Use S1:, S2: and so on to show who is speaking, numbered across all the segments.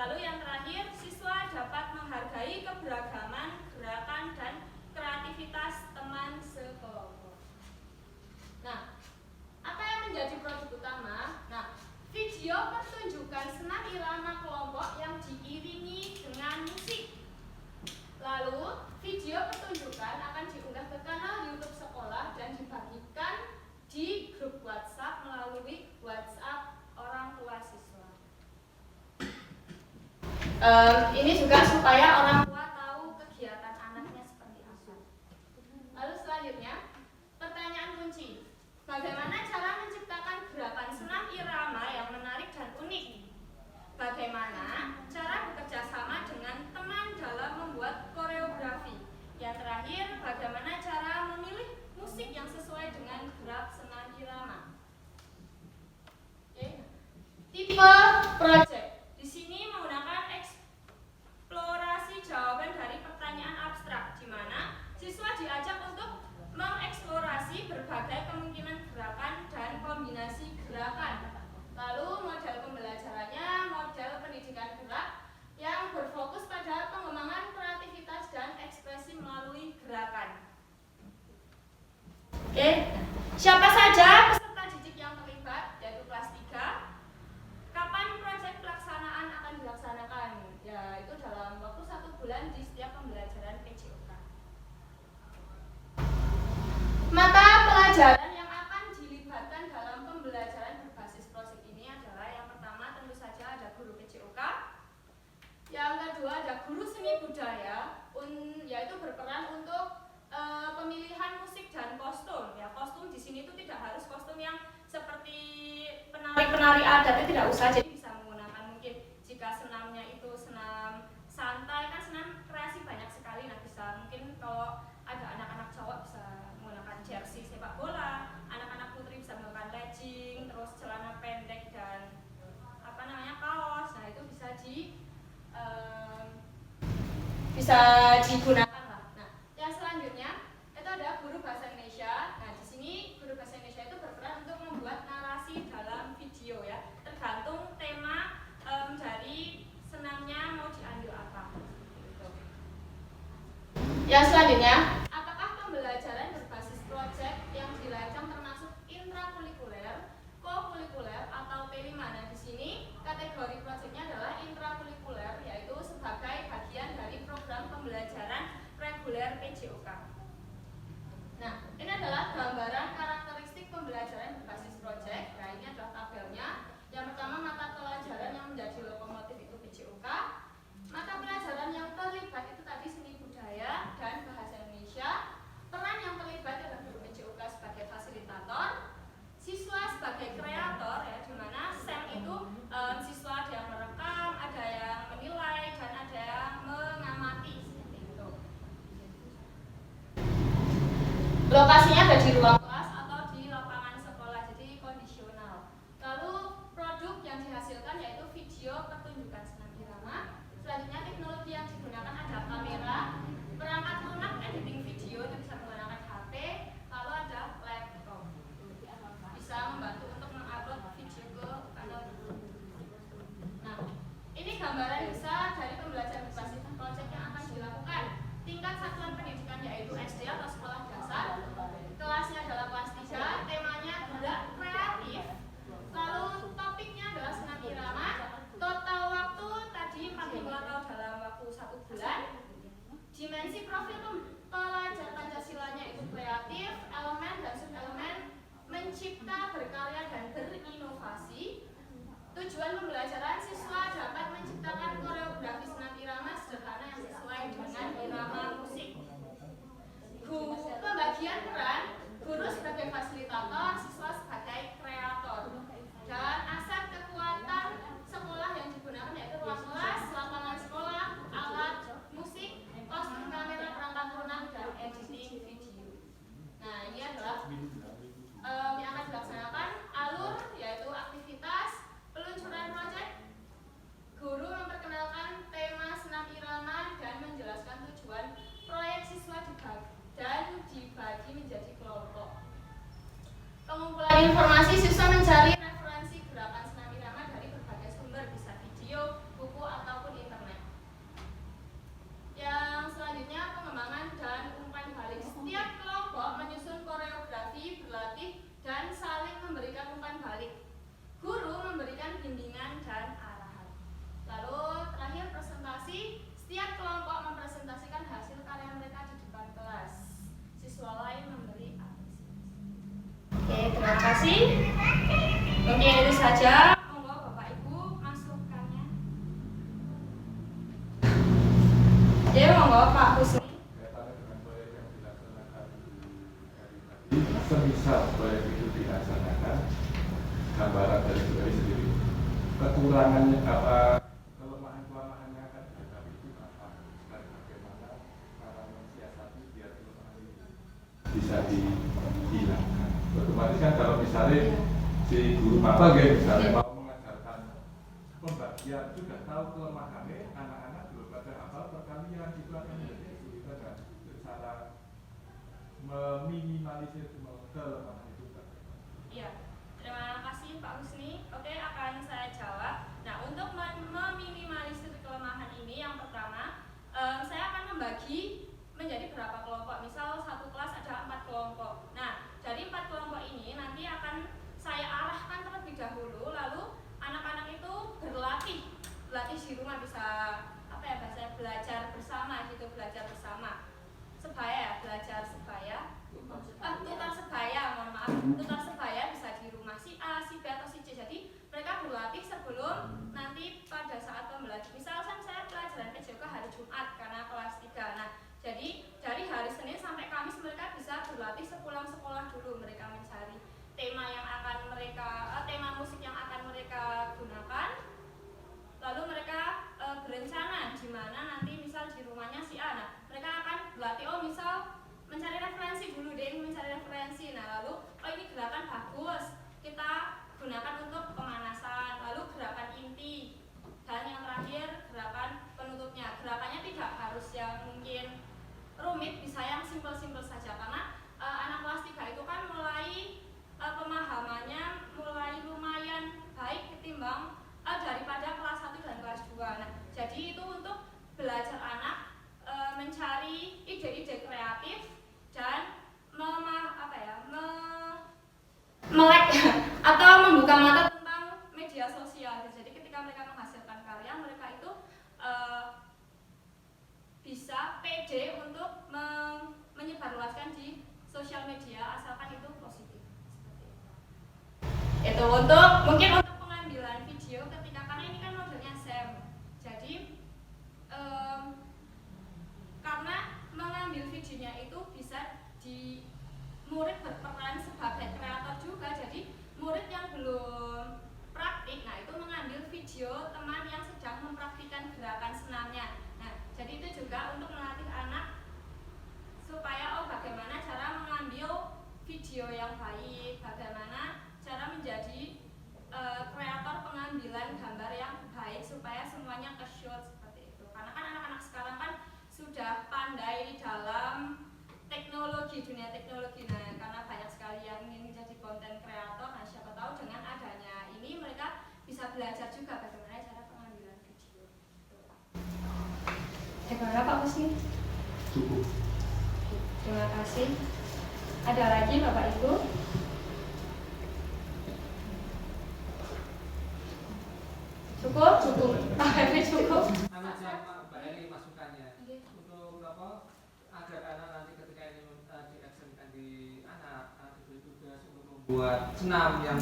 S1: Lalu yang terakhir, siswa dapat menghargai keberagaman, gerakan, dan kreativitas teman sekelompok. Nah, apa yang menjadi produk utama? Nah, video pertunjukan senam irama kelompok yang diiringi dengan musik. Lalu, video pertunjukan akan diunggah ke kanal YouTube sekolah dan dibagikan di grup WhatsApp melalui WhatsApp orang tua siswa. Ini juga supaya orang tua tahu kegiatan anaknya seperti apa. Lalu selanjutnya, pertanyaan kunci. Bagaimana cara menciptakan gerakan senam irama yang menarik dan unik? Bagaimana cara bekerja sama dengan teman dalam membuat koreografi? Yang terakhir, bagaimana cara memilih musik yang sesuai dengan gerak senam irama? Oke. Tipe project. Di sini menggunakan eksplorasi jawaban dari pertanyaan abstrak, di mana siswa diajak untuk mengeksplorasi berbagai kemungkinan gerakan dan kombinasi gerakan. Lalu model pembelajarannya model pendidikan gerak yang berfokus pada pengembangan kreativitas dan ekspresi melalui gerakan. Oke, siapa saja peserta didik yang terlibat, yaitu kelas 3. Kapan proyek pelaksanaan akan dilaksanakan? Ya, itu dalam waktu 1 bulan di setiap pembelajaran PJOK. Mata pelajaran yang akan dilibatkan dalam pembelajaran berbasis proyek ini adalah yang pertama tentu saja ada guru PJOK. Yang kedua ada guru seni budaya, yaitu berperan untuk pemilihan musik dan kostum. Ya, kostum di sini itu tidak harus kostum yang seperti penari-penari adat, itu tidak usah. Jadi bisa menggunakan mungkin jika senamnya itu senam santai, kan senam kreasi banyak sekali. Nah, bisa mungkin kalau ada anak-anak cowok bisa menggunakan jersey sepak bola, anak-anak putri bisa menggunakan legging, terus celana pendek dan kaos. Nah, itu bisa digunakan lah. Nah, yang selanjutnya itu ada guru bahasa Indonesia. Nah, di sini guru bahasa Indonesia itu berperan untuk membuat narasi dalam video ya, tergantung tema dari senamnya mau diambil apa. Gitu. Yang selanjutnya, apakah pembelajaran berbasis proyek yang dirancang termasuk intrakurikuler, kokurikuler atau P5? Nah, di sini kategori proyeknya adalah intrakurikuler, yaitu sebagai bagian dari program pembelajaran reguler PJOK. Nah, ini adalah gambaran karakteristik pembelajaran berbasis proyek. Nah, ini adalah tabelnya. Yang pertama, mata pelajaran yang menjadi lokomotif itu PJOK. Mata pelajaran yang terlibat itu tadi seni budaya dan bahasa Indonesia. Peran yang terlibat adalah guru PJOK sebagai fasilitator, siswa sebagai kreator ya, di mana SEM itu siswa ada yang merekam, ada yang menilai, dan ada yang mengamati seperti itu. Lokasinya ada di ruang kelas atau di lapangan sekolah, jadi kondisional. Lalu produk yang dihasilkan yaitu video pertunjukan senam irama. Selanjutnya teknologi yang digunakan ada kamera, perangkat lunak editing video itu bisa menggunakan HP, lalu ada laptop. Bisa membantu untuk mengupload video ke kanal YouTube. Nah, ini gambaran besar dari pembelajaran berbasis proyek yang akan dilakukan. Tingkat satuan pendidikan yaitu SD atau sekolah dasar. Kelasnya adalah kelas 3, temanya gerak kreatif. Lalu topiknya adalah senam irama. Total waktu tadi 4 minggu atau dalam waktu 1 bulan. Dimensi profil pelajar Pancasilanya itu kreatif, elemen dan subelemen, mencipta, berkarya, dan berinovasi. Tujuan pembelajaran, siswa dapat menciptakan koreografi senam irama sederhana yang sesuai dengan irama musik. Pembagian peran, guru sebagai monggo Pak Husni.
S2: Kaitannya dengan proyek yang dilaksanakan tadi, semisal proyek itu dilaksanakan, gambaran dari saudari sendiri, kekurangannya apa, kelemahan-kelemahan yang akan dihadapi itu apa, dan bagaimana cara mensiasati biar kelemahan ini bisa dihilangkan. Otomatis kan kalau misalnya si guru maba misalnya mau mengajarkan pembagian sudah tahu kelemahannya, anak-anak belum pada hafal perkalian, itu akan menjadi kesulitan dan cara meminimalisir kelemahan itu.
S1: Iya, terima kasih Pak Husni. Oke, akan saya jawab. Nah, untuk meminimalisir kelemahan ini, yang pertama, saya akan membagi menjadi berapa kelompok. Misal satu kelas ada 4 kelompok. Nah, dari 4 kelompok ini nanti akan saya arahkan terlebih dahulu, lalu anak-anak itu berlatih di rumah, bisa apa ya bahasanya, belajar bersama gitu, belajar bersama. Sebaya, belajar sebaya. Tukar sebaya, mohon maaf. Tukar sebaya bisa di rumah si A, si B atau si C. Jadi mereka berlatih sebelum nanti pada saat pembelajaran. Misalkan saya pelajaran PJK hari Jumat karena kelas 3. Nah, jadi dari hari Senin sampai Kamis mereka bisa berlatih sepulang sekolah dulu. Mereka mencari tema yang akan mereka, tema musik yang akan mereka gunakan. Lalu mereka berencana di mana nanti misal di rumahnya si A. Nah, mereka akan berlatih, oh misal mencari referensi dulu deh, mencari referensi. Nah, lalu oh ini gerakan bagus, kita gunakan untuk pemanasan. Lalu gerakan inti, dan yang terakhir gerakan penutupnya. Gerakannya tidak harus yang mungkin rumit, bisa yang simpel-simpel saja, karena anak kelas 3 itu kan mulai pemahamannya mulai lumayan baik ketimbang daripada kelas 1 dan kelas 2. Nah, jadi itu untuk belajar anak mencari ide-ide kreatif dan melek atau membuka mata tentang media sosial. Jadi ketika mereka menghasilkan karya, mereka itu bisa pede untuk menyebarluaskan di sosial media asalkan itu positif. Seperti itu. Itu untuk mungkin untuk pengambilan video ketika, karena ini kan modelnya SEM. Jadi karena mengambil videonya itu bisa di murid berperan sebagai kreator juga. Jadi murid yang belum praktik, nah itu mengambil video teman yang sedang mempraktikkan gerakan senamnya. Nah, jadi itu juga untuk melatih anak supaya oh bagaimana cara mengambil video yang baik, bagaimana cara menjadi kreator pengambilan gambar yang baik supaya semuanya ke-shoot seperti itu. Karena kan anak-anak sekarang kan sudah pandai dalam teknologi, dunia teknologi. Nah, karena banyak sekali yang ingin menjadi konten kreator, nah siapa tahu dengan adanya ini mereka bisa belajar juga bagaimana cara pengambilan video. Bagaimana Pak Husni?
S2: Cukup.
S1: Terima kasih. Ada lagi Bapak Ibu? Cukup? Cukup. Pak Hefi cukup?
S3: Sama siapa Mbak Eri masukannya untuk apa agar anak nanti ketika ini diaksenkan di anak diberi tugas untuk membuat senam yang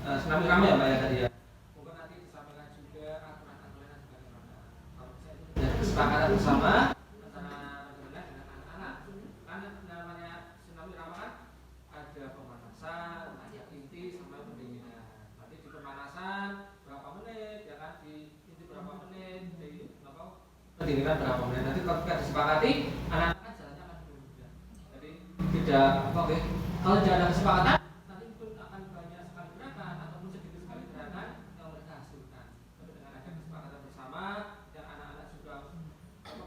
S3: senam irama ya Mbak ya tadi ya. Mungkin nanti disampaikan juga aturan-aturan bagaimana. Kalau bisa itu menjadi kesepakatan bersama antara dengan anak-anak. Karena namanya senam irama kan ada pemanasan, ada inti sampai pendinginan. Nanti di pemanasan berapa menit ya kan, di inti berapa menit, di apa pendinginan berapa menit. Nanti kalau kita disepakati anak-anak kan jalannya akan lebih mudah. Jadi tidak oke. Kalau tidak ada kesepakatan nanti pun akan banyak sekali gerakan ataupun sedikit sekali gerakan yang mereka hasilkan. Tapi dengan ada kesepakatan bersama yang anak-anak juga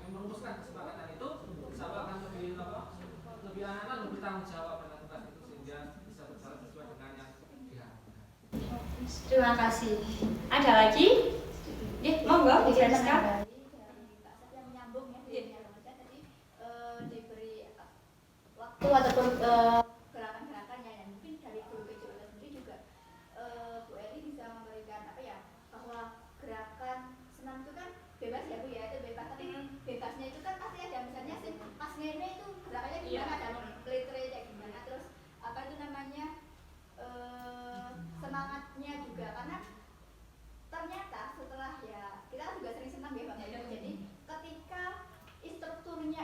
S3: merumuskan kesepakatan itu, bersama akan lebih lebih anak-anak lebih tanggung jawab pada tugas itu sehingga bisa berjalan sesuai dengan yang diharapkan.
S1: Terima kasih. Ada lagi? Ya, monggo, Bu Francisca.
S4: Yang menyambung ya, tadi diberi waktu ataupun gerakan-gerakannya, yang mungkin dari guru PJK sendiri juga Bu Eri bisa memberikan apa ya, bahwa gerakan senam itu kan bebas ya Bu ya, itu bebas, tapi bebasnya itu kan pasti ada, misalnya sih pas ngene itu gerakannya gimana, ada melitre kayak gimana, terus apa itu namanya semangatnya juga, karena ternyata setelah ya kita juga sering senam ya Bang ya, jadi ketika instrukturnya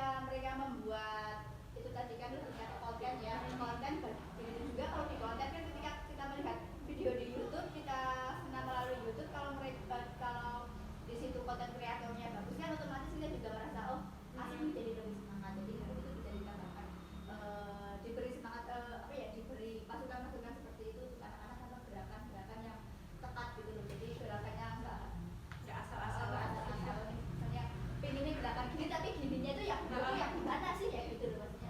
S4: ketika mereka membuat itu tadi kan lebih ke konten ya, konten begitu juga kalau di konten kan ketika kita melihat video di YouTube, kita senang melalui YouTube, kalau mereka kalau di situ konten kreatornya bagus kan otomatis kita juga merasa oh asik menjadi lebih semangat. Jadi itu bisa dikatakan diberi semangat apa ya, diberi masukan-masukan seperti itu untuk anak-anak sama gerakan-gerakan yang tepat gitu loh. Jadi gerakannya enggak asal-asal misalnya pengennya gerakan gini tapi gininya itu yang gimana sih ya gitu loh maksudnya.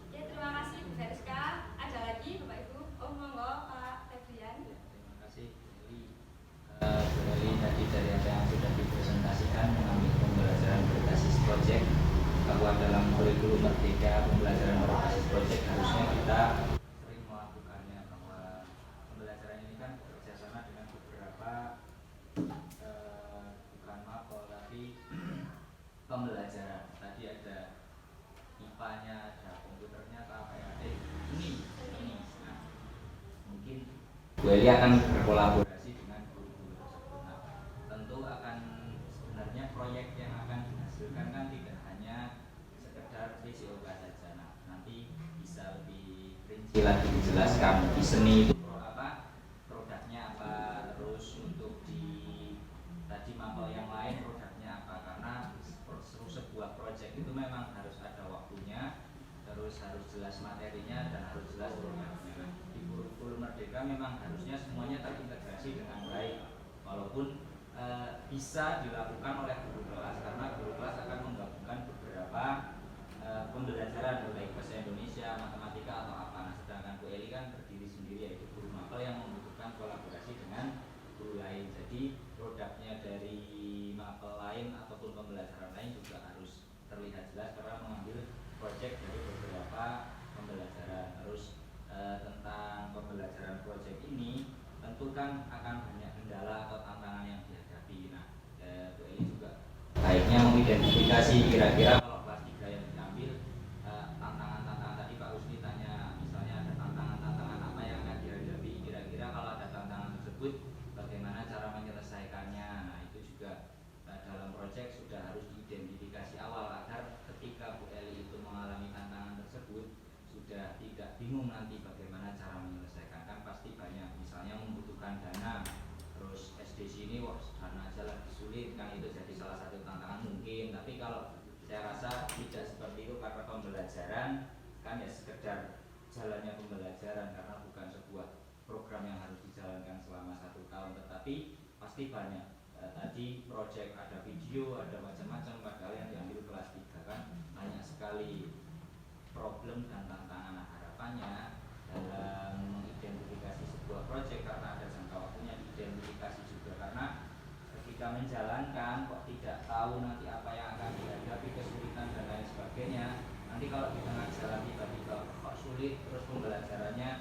S1: Ya, terima kasih Bu Veriska. Ada lagi Bapak Ibu? Oh monggo Pak Febrian.
S5: Terima kasih Bu Eli tadi dari apa yang sudah dipresentasikan mengambil pembelajaran berbasis project bahwa dalam kurikulum Merdeka pembelajaran berbasis project harusnya kita sering melakukannya, bahwa pembelajaran ini kan bekerja sama dengan beberapa bukan mapel tapi pembelajaran. Tadi ada IPA-nya, ada komputernya, apa ya, ini. Nah, mungkin Bu Eli akan berkolaborasi dengan guru-guru tersebut. Nah, tentu akan sebenarnya proyek yang akan dihasilkan kan tidak hanya sekedar VCOK saja. Nah, nanti bisa lebih rinci lagi dijelaskan di seni itu produknya apa, terus untuk di tadi mapel yang lain produknya apa, karena sebuah proyek itu memang harus ada waktunya, terus harus jelas materinya dan harus jelas produknya. Nah, di kurikulum Merdeka memang harusnya semuanya terintegrasi dengan baik, walaupun bisa dilakukan oleh guru kelas, karena guru kelas akan menggabungkan beberapa pembelajaran baik bahasa Indonesia, matematika atau apa. Nah, sedangkan Bu Eli kan berdiri sendiri, yaitu guru mapel yang membutuhkan kolaborasi dengan guru lain. Jadi produknya dari mapel lain ataupun pembelajaran lain juga harus terlihat jelas karena mengambil proyek dari beberapa pembelajaran. Terus tentang pembelajaran proyek ini tentu kan akan banyak kendala atau tantangan yang dihadapi. Nah, Bu Eli juga baiknya mengidentifikasi kira-kira kalau kelas 3 yang diambil tantangan-tantangan. Tadi Pak Usni tanya misalnya ada tantangan-tantangan apa yang akan dihadapi, kira-kira kalau ada tantangan tersebut bagaimana cara menyelesaikannya. Nah, itu juga dalam proyek sudah harus diidentifikasi awal agar ketika Bu Eli itu mengalami tantangan tersebut sudah tidak bingung nanti bagaimana cara menyelesaikan. Kan pasti banyak, misalnya membutuhkan dana, terus SD sini wah dana aja lagi sulit, kan itu jadi salah satu tantangan mungkin. Tapi kalau saya rasa tidak seperti itu, karena pembelajaran kan ya sekedar jalannya pembelajaran, karena bukan sebuah program yang harus dijalankan selama 1 tahun, tetapi pasti banyak. Tadi proyek ada video, ada macam-macam, padahal yang diambil kelas 3 kan banyak sekali problem dan tantangan. Nah, harapannya dalam mengidentifikasi sebuah proyek, karena ada jangka waktunya, diidentifikasi juga, karena ketika menjalankan kok tidak tahu nanti apa yang akan dihadapi, kesulitan dan lain sebagainya. Nanti kalau di tengah jalan tiba-tiba kok sulit, terus pembelajarannya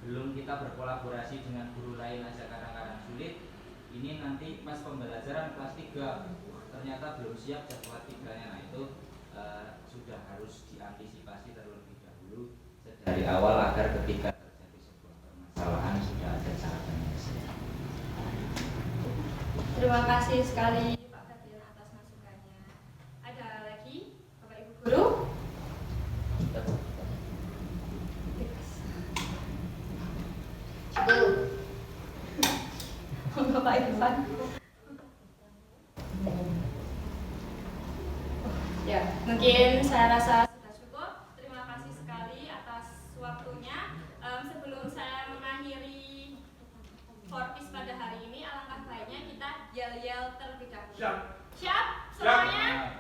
S5: belum kita berkolaborasi dengan guru lain aja kadang-kadang sulit. Ini nanti pas pembelajaran kelas 3 ternyata belum siap kelas 3-nya. Nah, itu sudah harus diantisipasi terlebih dahulu dari awal agar ketika terjadi sebuah permasalahan sudah ada cara penyelesaian.
S1: Terima kasih sekali Pak Febrian atas masukannya. Ada lagi Bapak Ibu guru? Monggo Pak Irfan. Ya, mungkin saya rasa sudah cukup. Terima kasih sekali atas waktunya. Sebelum saya mengakhiri Forpis pada hari ini, alangkah baiknya kita yel-yel terlebih dahulu.
S2: Siap.
S1: Siap semuanya?